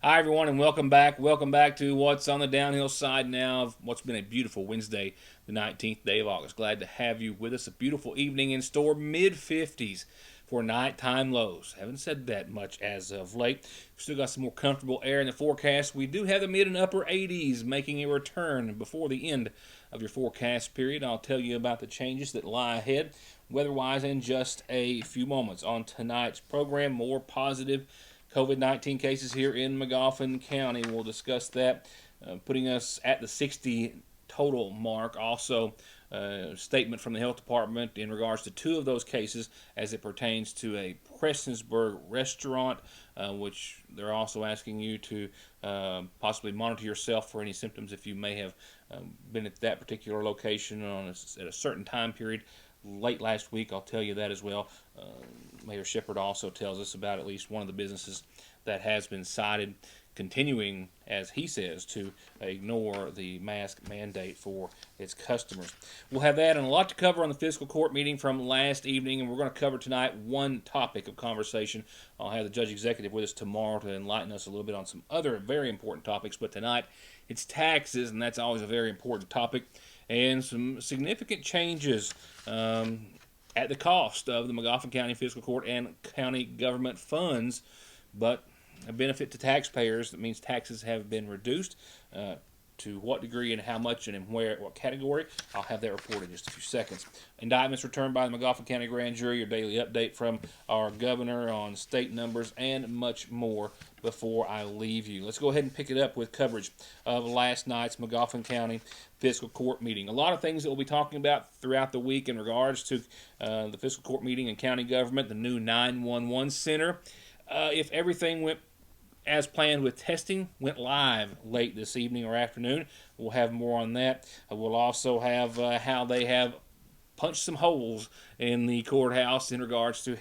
Hi, everyone, and welcome back. Welcome back to what's on the downhill side now of what's been a beautiful Wednesday, the 19th day of August. Glad to have you with us. A beautiful evening in store, mid-50s for nighttime lows. Haven't said that much as of late. We've still got some more comfortable air in the forecast. We do have the mid and upper 80s making a return before the end of your forecast period. I'll tell you about the changes that lie ahead weather-wise in just a few moments. On tonight's program, more positive COVID-19 cases here in Magoffin County. We'll discuss that, putting us at the 60 total mark. Also, a statement from the health department in regards to two of those cases as it pertains to a Prestonsburg restaurant, which they're also asking you to possibly monitor yourself for any symptoms if you may have been at that particular location at a certain time period late last week. I'll tell you that as well. Mayor Shepard also tells us about at least one of the businesses that has been cited, continuing, as he says, to ignore the mask mandate for its customers. We'll have that and a lot to cover on the fiscal court meeting from last evening, and we're going to cover tonight one topic of conversation. I'll have the judge executive with us tomorrow to enlighten us a little bit on some other very important topics, but tonight it's taxes, and that's always a very important topic, and some significant changes at the cost of the Magoffin County Fiscal Court and county government funds, but a benefit to taxpayers. That means taxes have been reduced. To what degree and how much and in where, what category, I'll have that report in just a few seconds. Indictments returned by the Magoffin County Grand Jury, your daily update from our governor on state numbers, and much more before I leave you. Let's go ahead and pick it up with coverage of last night's Magoffin County Fiscal Court meeting. A lot of things that we'll be talking about throughout the week in regards to the Fiscal Court meeting and county government, the new 911 center. If everything went as planned with testing, went live late this evening or afternoon. We'll have more on that. We'll also have how they have punched some holes in the courthouse in regards to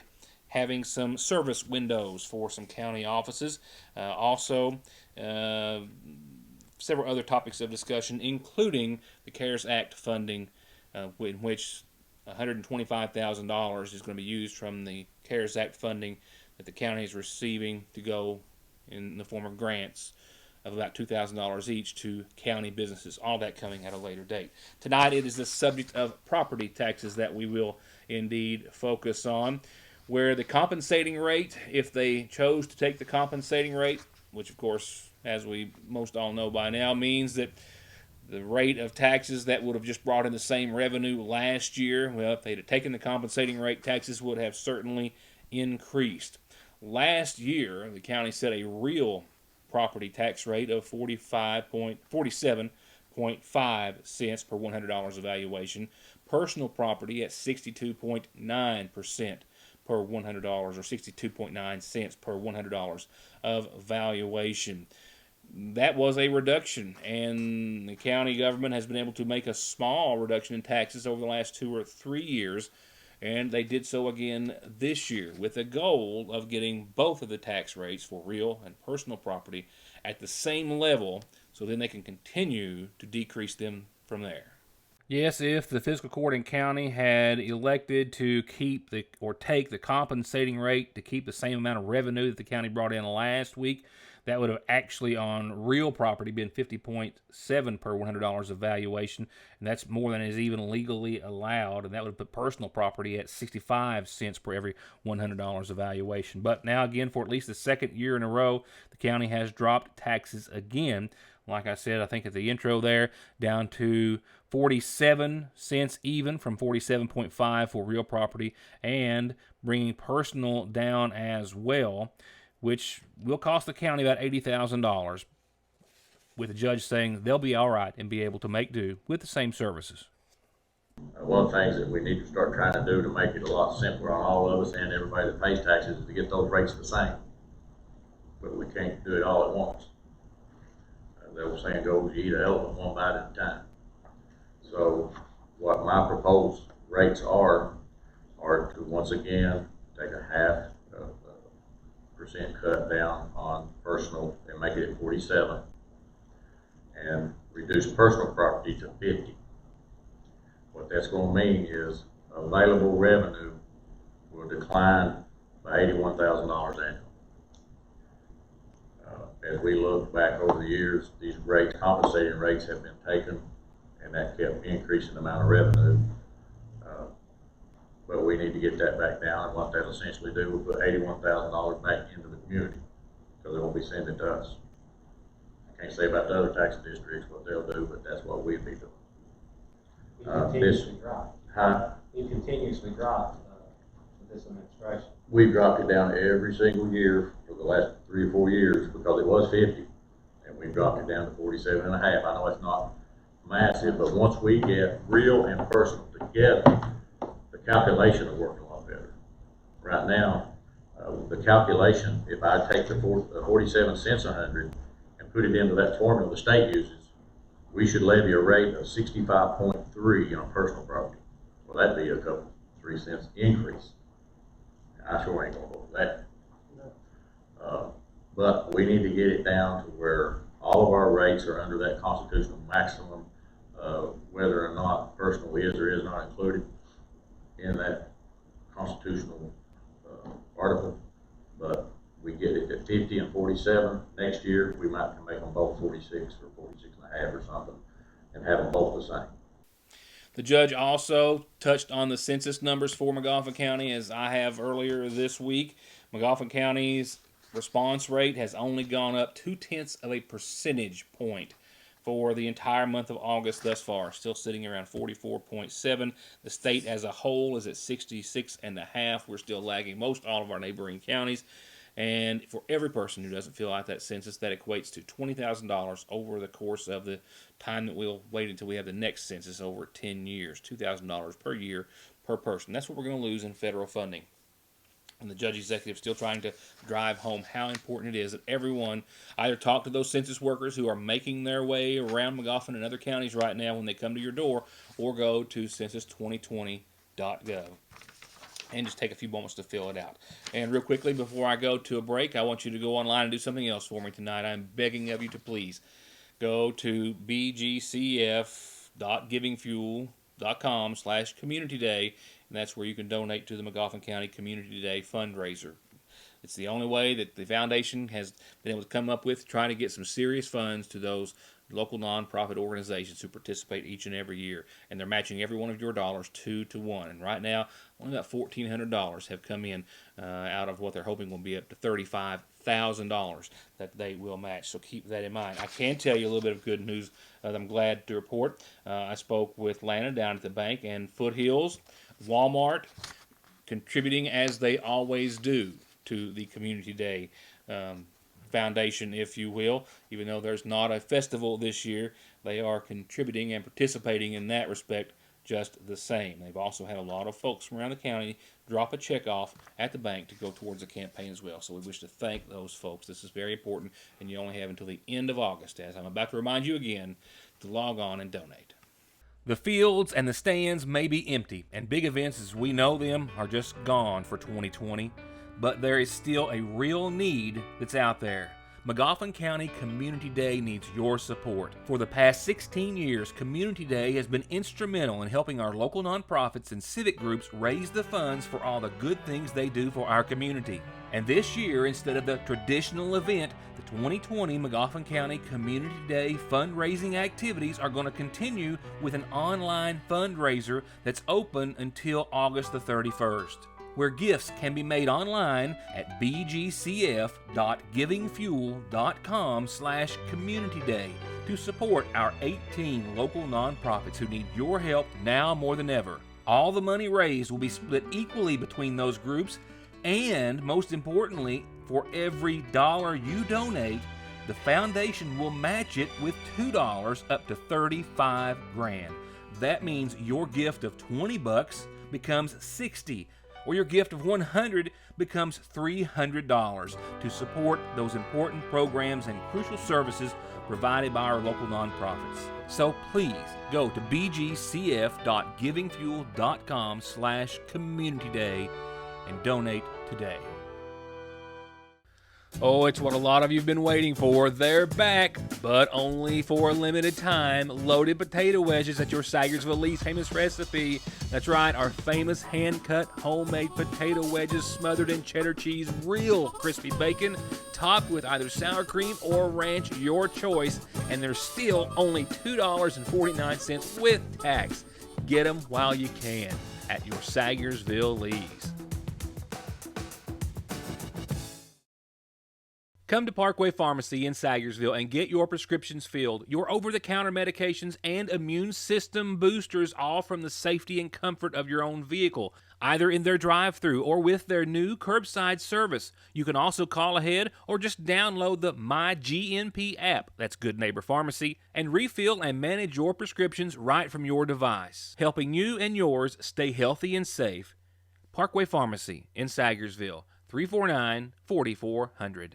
having some service windows for some county offices. Also, several other topics of discussion, including the CARES Act funding, in which $125,000 is going to be used from the CARES Act funding that the county is receiving to go in the form of grants of about $2,000 each to county businesses. All that coming at a later date. Tonight it is the subject of property taxes that we will indeed focus on, where the compensating rate, if they chose to take the compensating rate, which of course, as we most all know by now, means that the rate of taxes that would have just brought in the same revenue last year, well, if they'd have taken the compensating rate, taxes would have certainly increased. Last year, the county set a real property tax rate of 47.5 cents per $100 of valuation. Personal property at 62.9% per $100, or 62.9 cents per $100 of valuation. That was a reduction, and the county government has been able to make a small reduction in taxes over the last 2 or 3 years. And they did so again this year with a goal of getting both of the tax rates for real and personal property at the same level, so then they can continue to decrease them from there. Yes, if the fiscal court and county had elected to keep take the compensating rate to keep the same amount of revenue that the county brought in last week, that would have actually on real property been 50.7 per $100 of valuation, and that's more than is even legally allowed, and that would have put personal property at 65 cents per every $100 of valuation. But now again, for at least the second year in a row, the county has dropped taxes again. Like I said, I think at the intro there, down to 47 cents even from 47.5 for real property, and bringing personal down as well, which will cost the county about $80,000, with the judge saying they'll be all right and be able to make do with the same services. One of the things that we need to start trying to do to make it a lot simpler on all of us and everybody that pays taxes is to get those rates the same. But we can't do it all at once. The old saying goes, you eat an elephant one bite at a time. So what my proposed rates are to once again take a half percent cut down on personal and make it at 47, and reduce personal property to 50. What that's going to mean is available revenue will decline by $81,000 annually. as we look back over the years, these rates, compensating rates have been taken, and that kept increasing the amount of revenue. But we need to get that back down, and what that'll essentially do, we'll put $81,000 back into the community, because they won't be sending it to us. I can't say about the other tax districts what they'll do, but that's what we'd be doing. You continuously drop. Huh? You continuously drop with this administration. We've dropped it down every single year for the last 3 or 4 years, because it was 50, and we've dropped it down to 47 and a half. I know it's not massive, but once we get real and personal together, the calculation will work a lot better. Right now, the calculation, if I take the 47 cents a hundred and put it into that formula the state uses, we should levy a rate of 65.3 on personal property. Well, that'd be a couple, 3 cents increase. I sure ain't gonna go for that. But we need to get it down to where all of our rates are under that constitutional maximum, whether or not personal is or is not included in that constitutional article. But we get it at 50 and 47. Next year, we might make them both 46 or 46 and a half or something, and have them both the same. The judge also touched on the census numbers for McGoffin County, as I have earlier this week. McGoffin County's response rate has only gone up 0.2 of a percentage point for the entire month of August thus far, still sitting around 44.7. The state as a whole is at 66.5. We're still lagging most all of our neighboring counties. And for every person who doesn't fill out that census, that equates to $20,000 over the course of the time that we'll wait until we have the next census over 10 years. $2,000 per year per person. That's what we're going to lose in federal funding. And the judge executive is still trying to drive home how important it is that everyone either talk to those census workers who are making their way around McGoffin and other counties right now when they come to your door, or go to census2020.gov and just take a few moments to fill it out. And real quickly, before I go to a break, I want you to go online and do something else for me tonight. I'm begging of you to please go to bgcf.givingfuel.com/community day, and that's where you can donate to the McGoffin County Community Day fundraiser. It's the only way that the foundation has been able to come up with trying to get some serious funds to those local nonprofit organizations who participate each and every year. And they're matching every one of your dollars 2 to 1. And right now, only about $1,400 have come in out of what they're hoping will be up to $35,000 that they will match. So keep that in mind. I can tell you a little bit of good news that I'm glad to report. I spoke with Lana down at the bank, and Foothills, Walmart, contributing as they always do to the Community Day foundation, if you will. Even though there's not a festival this year, they are contributing and participating in that respect just the same. They've also had a lot of folks from around the county drop a check off at the bank to go towards the campaign as well. So we wish to thank those folks. This is very important, and you only have until the end of August, as I'm about to remind you again, to log on and donate. The fields and the stands may be empty, and big events as we know them are just gone for 2020. But there is still a real need that's out there. McGoffin County Community Day needs your support. For the past 16 years, Community Day has been instrumental in helping our local nonprofits and civic groups raise the funds for all the good things they do for our community. And this year, instead of the traditional event, the 2020 McGoffin County Community Day fundraising activities are going to continue with an online fundraiser that's open until August the 31st. Where gifts can be made online at bgcf.givingfuel.com/community day to support our 18 local nonprofits who need your help now more than ever. All the money raised will be split equally between those groups, and most importantly, for every dollar you donate, the foundation will match it with $2 up to $35 grand. That means your gift of $20 becomes $60. Or your gift of $100 becomes $300 to support those important programs and crucial services provided by our local nonprofits. So please go to bgcf.givingfuel.com/community day and donate today. Oh, it's what a lot of you have been waiting for. They're back, but only for a limited time. Loaded potato wedges at your Sagersville Lee's famous recipe. That's right, our famous hand-cut homemade potato wedges smothered in cheddar cheese, real crispy bacon, topped with either sour cream or ranch, your choice. And they're still only $2.49 with tax. Get them while you can at your Sagersville Lee's. Come to Parkway Pharmacy in Sagersville and get your prescriptions filled, your over-the-counter medications, and immune system boosters, all from the safety and comfort of your own vehicle, either in their drive-thru or with their new curbside service. You can also call ahead or just download the MyGNP app, that's Good Neighbor Pharmacy, and refill and manage your prescriptions right from your device, helping you and yours stay healthy and safe. Parkway Pharmacy in Sagersville, 349-4400.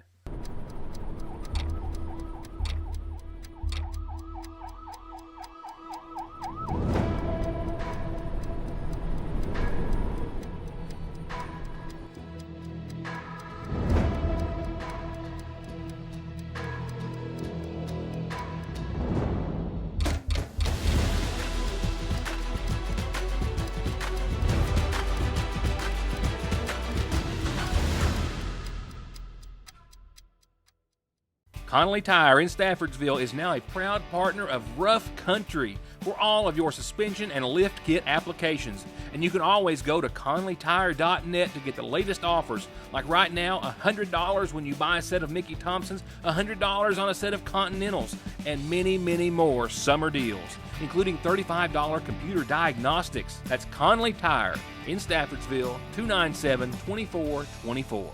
Connolly Tire in Staffordsville is now a proud partner of Rough Country for all of your suspension and lift kit applications. And you can always go to ConnollyTire.net to get the latest offers, like right now, $100 when you buy a set of Mickey Thompsons, $100 on a set of Continentals, and many, many more summer deals, including $35 computer diagnostics. That's Connolly Tire in Staffordsville, 297-2424.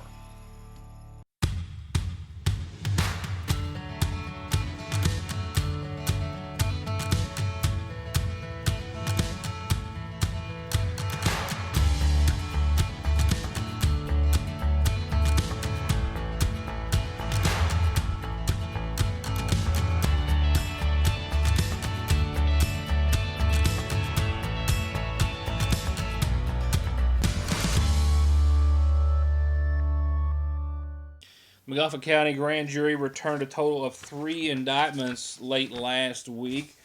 McGoffin County Grand Jury returned a total of 3 indictments late last week.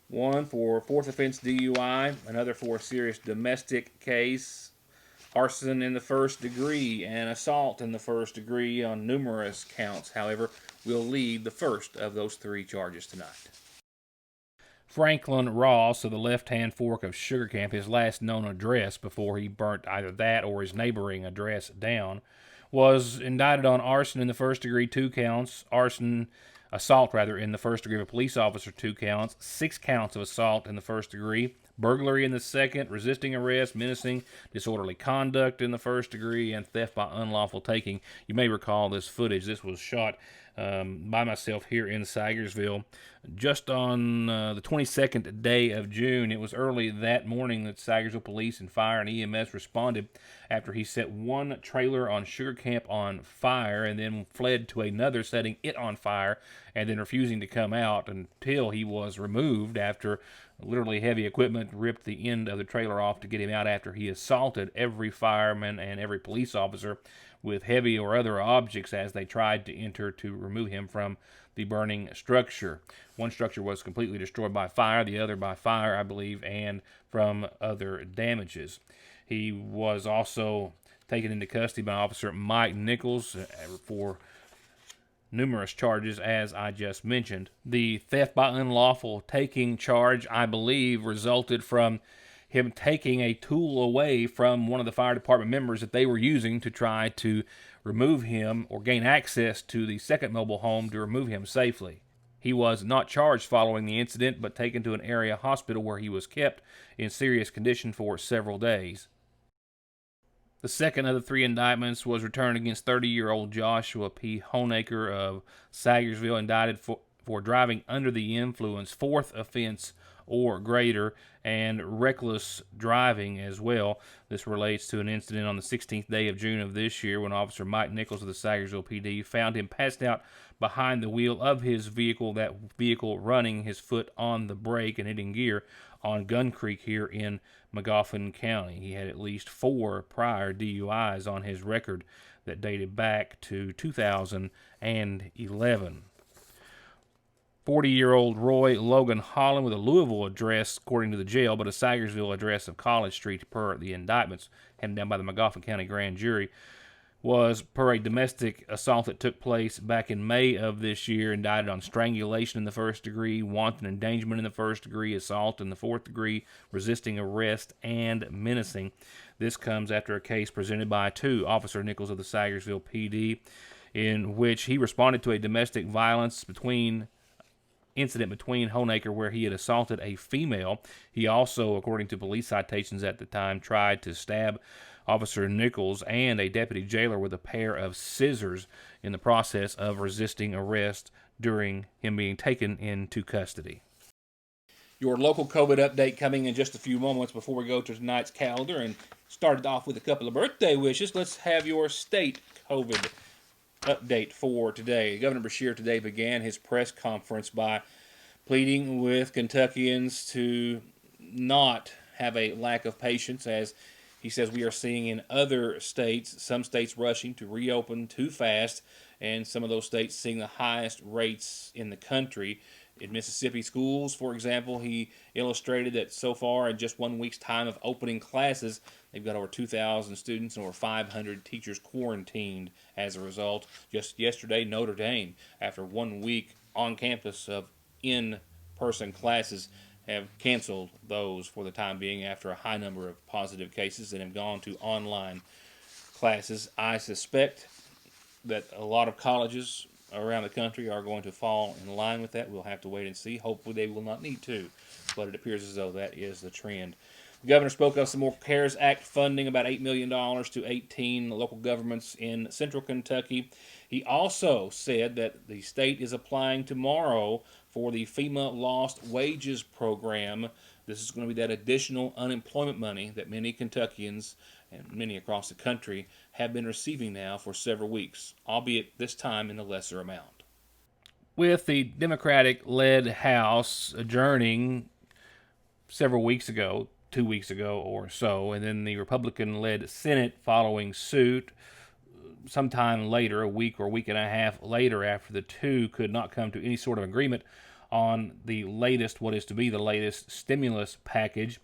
One for fourth offense DUI, another for a serious domestic case, arson in the first degree, and assault in the first degree on numerous counts. However, we'll lead the first of those 3 charges tonight. Franklin Ross of the left-hand fork of Sugar Camp, his last known address before he burnt either that or his neighboring address down, was indicted on arson in the first degree, 2 counts, assault in the first degree of a police officer, 2 counts, 6 counts of assault in the first degree, burglary in the second, resisting arrest, menacing, disorderly conduct in the first degree, and theft by unlawful taking. You may recall this footage. This was shot by myself here in Sagersville just on the 22nd day of June. It was early that morning that Sagersville Police and Fire and EMS responded after he set one trailer on Sugar Camp on fire and then fled to another, setting it on fire and then refusing to come out until he was removed after literally heavy equipment ripped the end of the trailer off to get him out after he assaulted every fireman and every police officer with heavy or other objects as they tried to enter to remove him from the burning structure. One structure was completely destroyed by fire, the other by fire, I believe, and from other damages. He was also taken into custody by Officer Mike Nichols for numerous charges, as I just mentioned. The theft by unlawful taking charge, I believe, resulted from him taking a tool away from one of the fire department members that they were using to try to remove him or gain access to the second mobile home to remove him safely. He was not charged following the incident, but taken to an area hospital where he was kept in serious condition for several days. The second of the 3 indictments was returned against 30-year-old Joshua P. Honaker of Sagersville, indicted for driving under the influence, 4th offense or greater, and reckless driving as well. This relates to an incident on the 16th day of June of this year when Officer Mike Nichols of the Sagersville PD found him passed out behind the wheel of his vehicle, that vehicle running his foot on the brake and hitting gear on Gun Creek here in McGoffin County. He had at least 4 prior DUIs on his record. that dated back to 2011. 40-year-old Roy Logan Holland with a Louisville address, according to the jail, but a Sagersville address of College Street per the indictments handed down by the Magoffin County grand jury, was per a domestic assault that took place back in May of this year, indicted on strangulation in the first degree, wanton endangerment in the first degree, assault in the fourth degree, resisting arrest, and menacing. This comes after a case presented by Officer Nichols of the Sagersville PD, in which he responded to a domestic violence incident between Honaker where he had assaulted a female. He also, according to police citations at the time, tried to stab Officer Nichols and a deputy jailer with a pair of scissors in the process of resisting arrest during him being taken into custody. Your local COVID update coming in just a few moments before we go to tonight's calendar, and started off with a couple of birthday wishes. Let's have your state COVID update for today. Governor Beshear today began his press conference by pleading with Kentuckians to not have a lack of patience, as he says we are seeing in other states, some states rushing to reopen too fast, and some of those states seeing the highest rates in the country. In Mississippi schools, for example, he illustrated that so far in just 1 week's time of opening classes, they've got over 2,000 students and over 500 teachers quarantined as a result. Just yesterday, Notre Dame, after 1 week on campus of in-person classes, have canceled those for the time being after a high number of positive cases and have gone to online classes. I suspect that a lot of colleges around the country are going to fall in line with that. We'll have to wait and see. Hopefully they will not need to, but it appears as though that is the trend. The governor spoke of some more CARES Act funding, about $8 million to 18 local governments in central Kentucky. He also said that the state is applying tomorrow for the FEMA Lost Wages Program. This is going to be that additional unemployment money that many Kentuckians and many across the country have been receiving now for several weeks, albeit this time in a lesser amount. With the Democratic-led House adjourning several weeks ago, 2 weeks ago or so, and then the Republican-led Senate following suit sometime later, a week or week and a half later, after the two could not come to any sort of agreement on the latest, what is to be the latest stimulus package,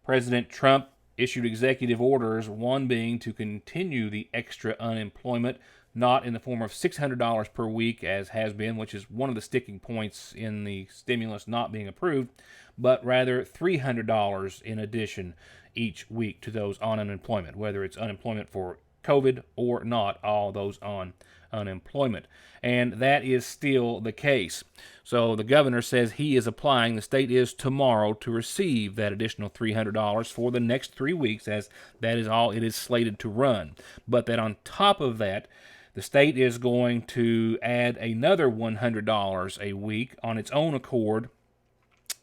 President Trump issued executive orders, one being to continue the extra unemployment, not in the form of $600 per week as has been, which is one of the sticking points in the stimulus not being approved, but rather $300 in addition each week to those on unemployment, whether it's unemployment for COVID or not, all those on unemployment. And that is still the case. So the governor says he is applying, the state is tomorrow, to receive that additional $300 for the next 3 weeks, as that is all it is slated to run. But that on top of that, the state is going to add another $100 a week on its own accord,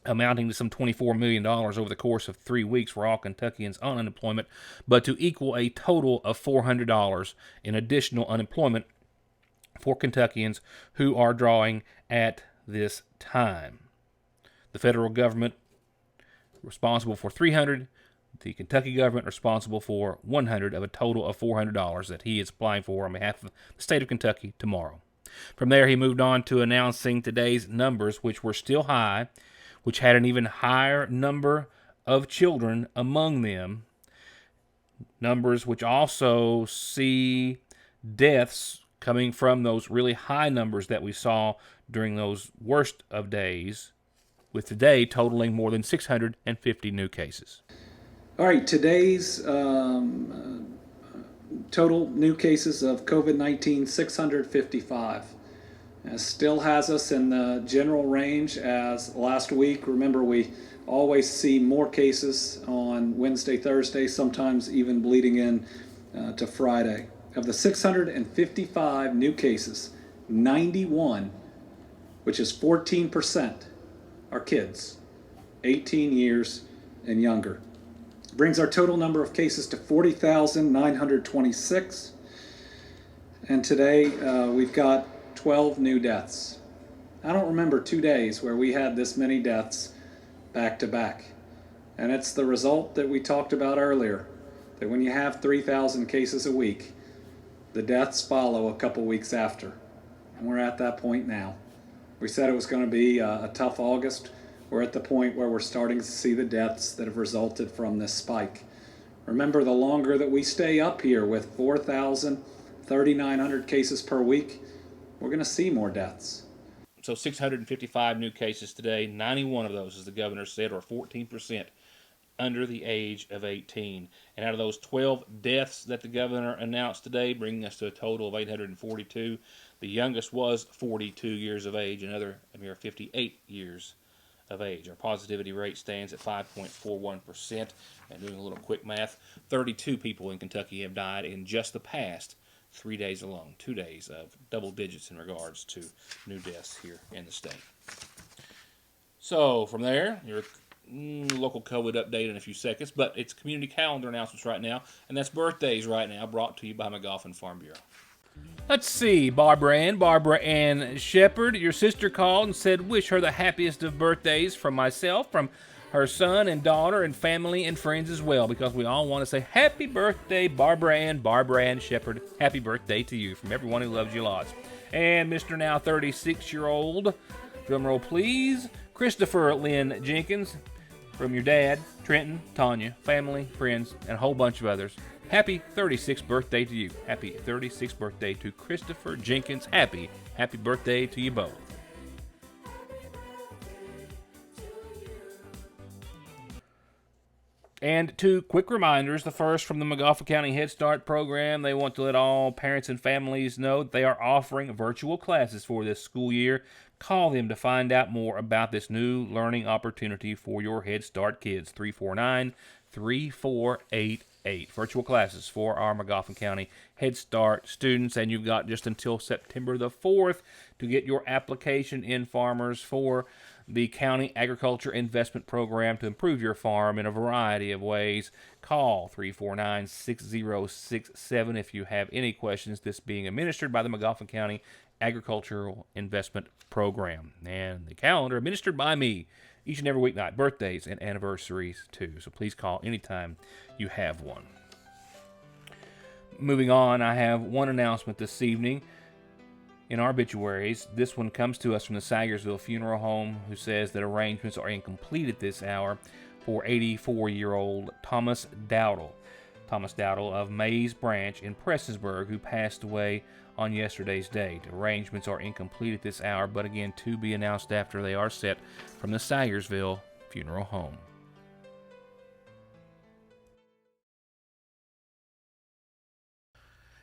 amounting to some $24 million over the course of 3 weeks for all Kentuckians on unemployment, but to equal a total of $400 in additional unemployment for Kentuckians who are drawing at this time. The federal government responsible for $300, the Kentucky government responsible for $100, of a total of $400 that he is applying for on behalf of the state of Kentucky tomorrow. From there, he moved on to announcing today's numbers, which were still high, which had an even higher number of children among them, numbers which also see deaths coming from those really high numbers that we saw during those worst of days, with today totaling more than 650 new cases. All right, today's total new cases of COVID-19, 655. Still has us in the general range as last week. Remember, we always see more cases on Wednesday, Thursday, sometimes even bleeding in to Friday. Of the 655 new cases, 91, which is 14%, are kids, 18 years and younger. Brings our total number of cases to 40,926. And today we've got 12 new deaths. I don't remember 2 days where we had this many deaths back to back. And it's the result that we talked about earlier, that when you have 3,000 cases a week, The deaths follow a couple weeks after, and we're at that point now. We said it was going to be a tough August. We're at the point where we're starting to see the deaths that have resulted from this spike. Remember, the longer that we stay up here with 4,000, 3,900 cases per week, we're going to see more deaths. So 655 new cases today. 91 of those, as the governor said, or 14% under the age of 18. And out of those 12 deaths that the governor announced today, bringing us to a total of 842, the youngest was 42 years of age, another a mere 58 years of age. Our positivity rate stands at 5.41%. And doing a little quick math, 32 people in Kentucky have died in just the past 3 days alone. 2 days of double digits in regards to new deaths here in the state. So from there, your local COVID update in a few seconds, but it's community calendar announcements right now, and that's birthdays right now, brought to you by McGoffin Farm Bureau. Let's see, Barbara Ann Shepherd, your sister called and said wish her the happiest of birthdays from myself, from her son and daughter and family and friends as well, because we all want to say happy birthday, Barbara Ann Shepherd. Happy birthday to you from everyone who loves you lots. And Mr. now 36-year-old, drumroll please, Christopher Lynn Jenkins, from your dad, Trenton, Tanya, family, friends, and a whole bunch of others. Happy 36th birthday to you. Happy 36th birthday to Christopher Jenkins. Happy birthday to you both. And two quick reminders. The first from the McGoffin County Head Start program. They want to let all parents and families know that they are offering virtual classes for this school year. Call them to find out more about this new learning opportunity for your Head Start kids. 349-3488. Virtual classes for our McGoffin County Head Start students. And you've got just until September the 4th to get your application in, farmers, for the County Agriculture Investment Program to improve your farm in a variety of ways. Call 349-6067 if you have any questions. This being administered by the McGoffin County Agricultural Investment Program. And the calendar administered by me each and every weeknight, birthdays and anniversaries too. So please call anytime you have one. Moving on, I have one announcement this evening. In our obituaries, this one comes to us from the Sagersville Funeral Home, who says that arrangements are incomplete at this hour for 84-year-old Thomas Dowdle. Thomas Dowdle of Mays Branch in Prestonsburg, who passed away on yesterday's date. Arrangements are incomplete at this hour, but again, to be announced after they are set from the Sagersville Funeral Home.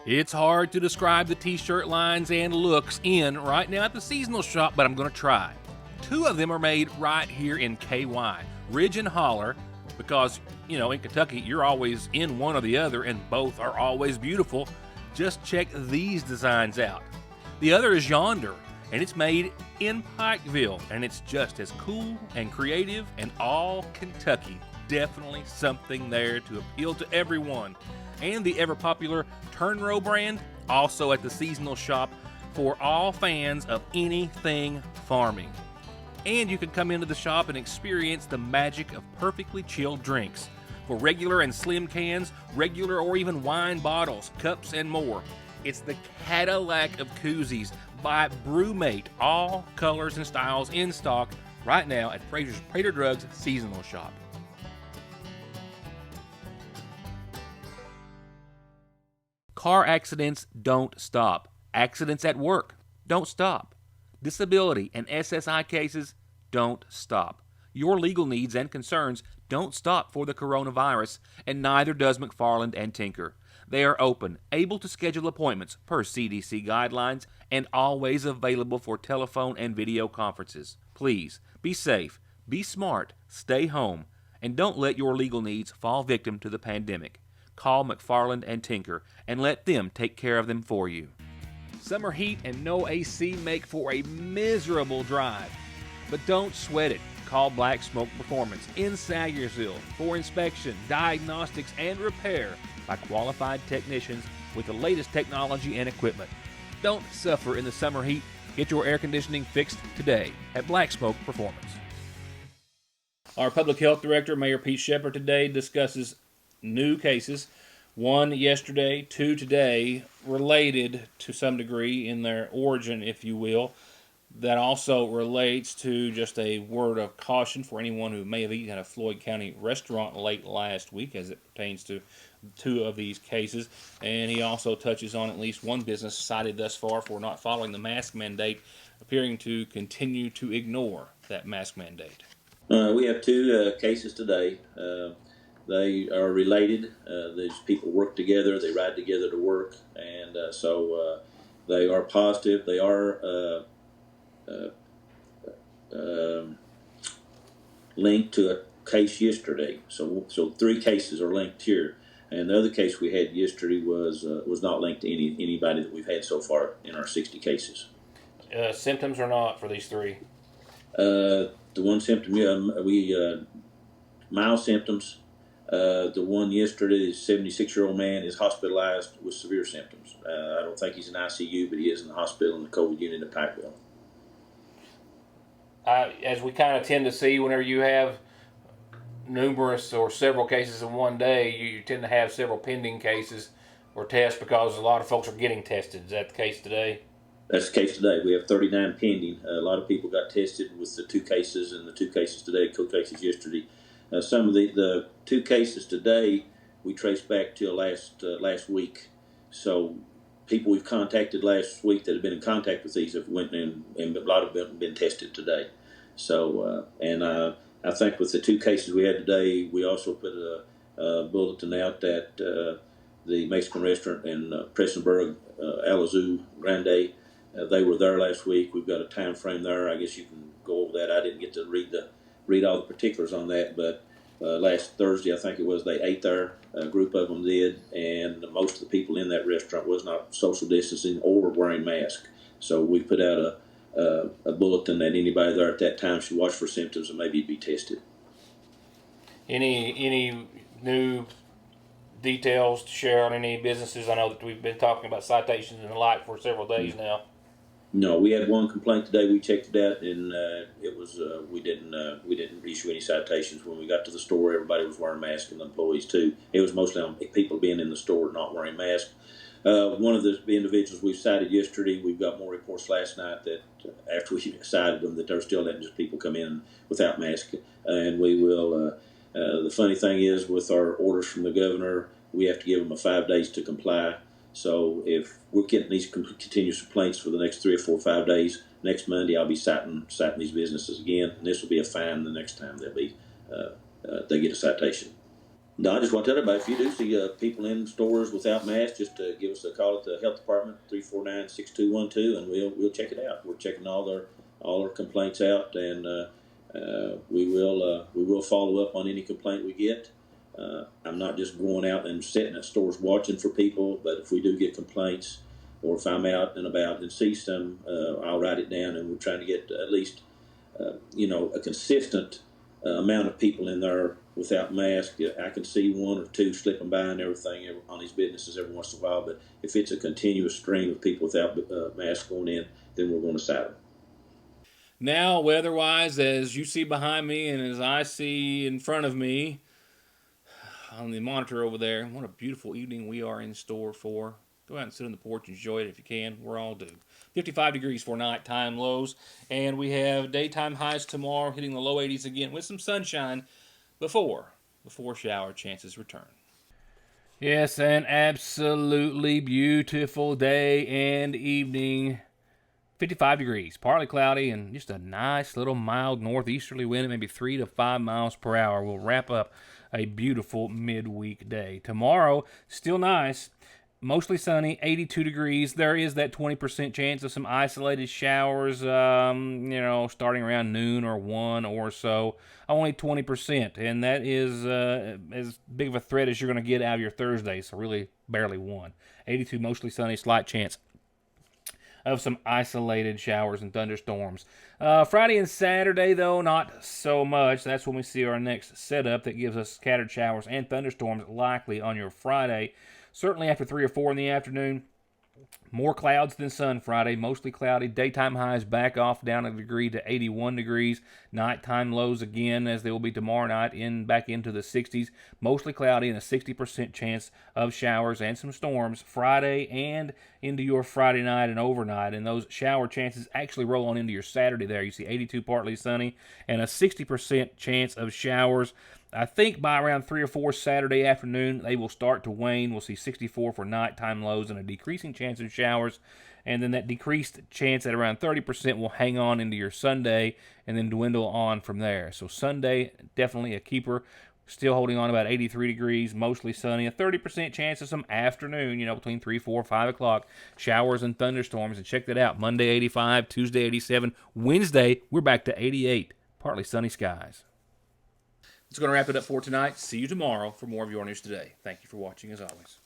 It's hard to describe the t-shirt lines and looks in right now at the seasonal shop, but I'm going to try. Two of them are made right here in KY, Ridge and Holler, because, you know, in Kentucky, you're always in one or the other, and both are always beautiful. Just check these designs out. The other is Yonder, and it's made in Pikeville, and it's just as cool and creative and all Kentucky. Definitely something there to appeal to everyone. And the ever-popular Turnrow brand, also at the seasonal shop for all fans of anything farming. And you can come into the shop and experience the magic of perfectly chilled drinks. For regular and slim cans, regular or even wine bottles, cups, and more. It's the Cadillac of koozies by Brewmate. All colors and styles in stock right now at Fraser's Prater Drugs seasonal shop. Car accidents don't stop. Accidents at work don't stop. Disability and SSI cases don't stop. Your legal needs and concerns don't stop for the coronavirus, and neither does McFarland and Tinker. They are open, able to schedule appointments per CDC guidelines, and always available for telephone and video conferences. Please, be safe, be smart, stay home, and don't let your legal needs fall victim to the pandemic. Call McFarland and Tinker and let them take care of them for you. Summer heat and no AC make for a miserable drive, but don't sweat it. Call Black Smoke Performance in Sagersville for inspection, diagnostics, and repair by qualified technicians with the latest technology and equipment. Don't suffer in the summer heat. Get your air conditioning fixed today at Black Smoke Performance. Our Public Health Director, Mayor Pete Shepard, today discusses new cases 1 yesterday, 2 today, related to some degree in their origin, if you will. That also relates to just a word of caution for anyone who may have eaten at a Floyd County restaurant late last week as it pertains to 2 of these cases. And he also touches on at least one business cited thus far for not following the mask mandate, appearing to continue to ignore that mask mandate. We have 2 cases today. They are related. These people work together. They ride together to work, and so they are positive. They are linked to a case yesterday. So 3 cases are linked here, and the other case we had yesterday was not linked to anybody that we've had so far in our 60 cases. Symptoms or not for these 3? The one symptom, mild symptoms. The one yesterday, the 76-year-old man, is hospitalized with severe symptoms. I don't think he's in ICU, but he is in the hospital in the COVID unit at Pikeville. As we kind of tend to see whenever you have numerous or several cases in one day, you tend to have several pending cases or tests because a lot of folks are getting tested. Is that the case today? That's the case today. We have 39 pending. A lot of people got tested with the 2 cases and the 2 cases today, 2 cases yesterday. Some of the 2 cases today we traced back to last week. So people we've contacted last week that have been in contact with these have went in, and a lot of them have been tested today. So I think with the 2 cases we had today, we also put a bulletin out that the Mexican restaurant in Prestonburg, Alazoo Grande, they were there last week. We've got a time frame there. I guess you can go over that. I didn't get to read all the particulars on that, but last Thursday, I think it was, they ate there. A group of them did, and most of the people in that restaurant was not social distancing or wearing masks. So we put out a bulletin that anybody there at that time should watch for symptoms and maybe be tested. Any new details to share on any businesses? I know that we've been talking about citations and the like for several days now. No, we had 1 complaint today. We checked it out, and it was we didn't issue any citations. When we got to the store, everybody was wearing masks, and the employees too. It was mostly on people being in the store not wearing masks. One of the individuals we cited yesterday, we've got more reports last night that after we cited them that they're still letting just people come in without masks, and we will. The funny thing is, with our orders from the governor, we have to give them 5 days to comply. So if we're getting these continuous complaints for the next 3 or 4 or 5 days, next Monday I'll be citing these businesses again, and this will be a fine the next time they get a citation. No, I just want to tell everybody, if you do see people in stores without masks, just give us a call at the health department, 349-6212, and we'll check it out. We're checking all our complaints out, and we will follow up on any complaint we get. I'm not just going out and sitting at stores watching for people, but if we do get complaints, or if I'm out and about and see some, I'll write it down, and we're trying to get at least, a consistent amount of people in there without masks. I can see 1 or 2 slipping by and everything on these businesses every once in a while, but if it's a continuous stream of people without masks going in, then we're going to cite them. Now, weather-wise, as you see behind me and as I see in front of me on the monitor over there, what a beautiful evening we are in store for. Go out and sit on the porch and enjoy it if you can. We're all due. 55 degrees for nighttime lows, and we have daytime highs tomorrow hitting the low 80s again with some sunshine before shower chances return. Yes, an absolutely beautiful day and evening. 55 degrees, partly cloudy, and just a nice little mild northeasterly wind at maybe 3 to 5 miles per hour. We'll wrap up a beautiful midweek day. Tomorrow, still nice, mostly sunny, 82 degrees. There is that 20% chance of some isolated showers, starting around noon or 1 or so. Only 20%, and that is as big of a threat as you're going to get out of your Thursday, so really barely 1. 82, mostly sunny, slight chance of some isolated showers and thunderstorms. Friday and Saturday, though, not so much. That's when we see our next setup that gives us scattered showers and thunderstorms likely on your Friday. Certainly after 3 or 4 in the afternoon, More clouds than sun Friday, mostly cloudy. Daytime highs back off down a degree to 81 degrees. Nighttime lows again, as they will be tomorrow night, back into the 60s. Mostly cloudy and a 60% chance of showers and some storms Friday and into your Friday night and overnight. And those shower chances actually roll on into your Saturday there. You see 82 partly sunny and a 60% chance of showers. I think by around 3 or 4 Saturday afternoon, they will start to wane. We'll see 64 for nighttime lows and a decreasing chance of showers. And then that decreased chance at around 30% will hang on into your Sunday and then dwindle on from there. So Sunday, definitely a keeper. Still holding on about 83 degrees, mostly sunny. A 30% chance of some afternoon, between 3, 4, 5 o'clock. Showers and thunderstorms. And check that out. Monday, 85. Tuesday, 87. Wednesday, we're back to 88. Partly sunny skies. That's going to wrap it up for tonight. See you tomorrow for more of Your News Today. Thank you for watching as always.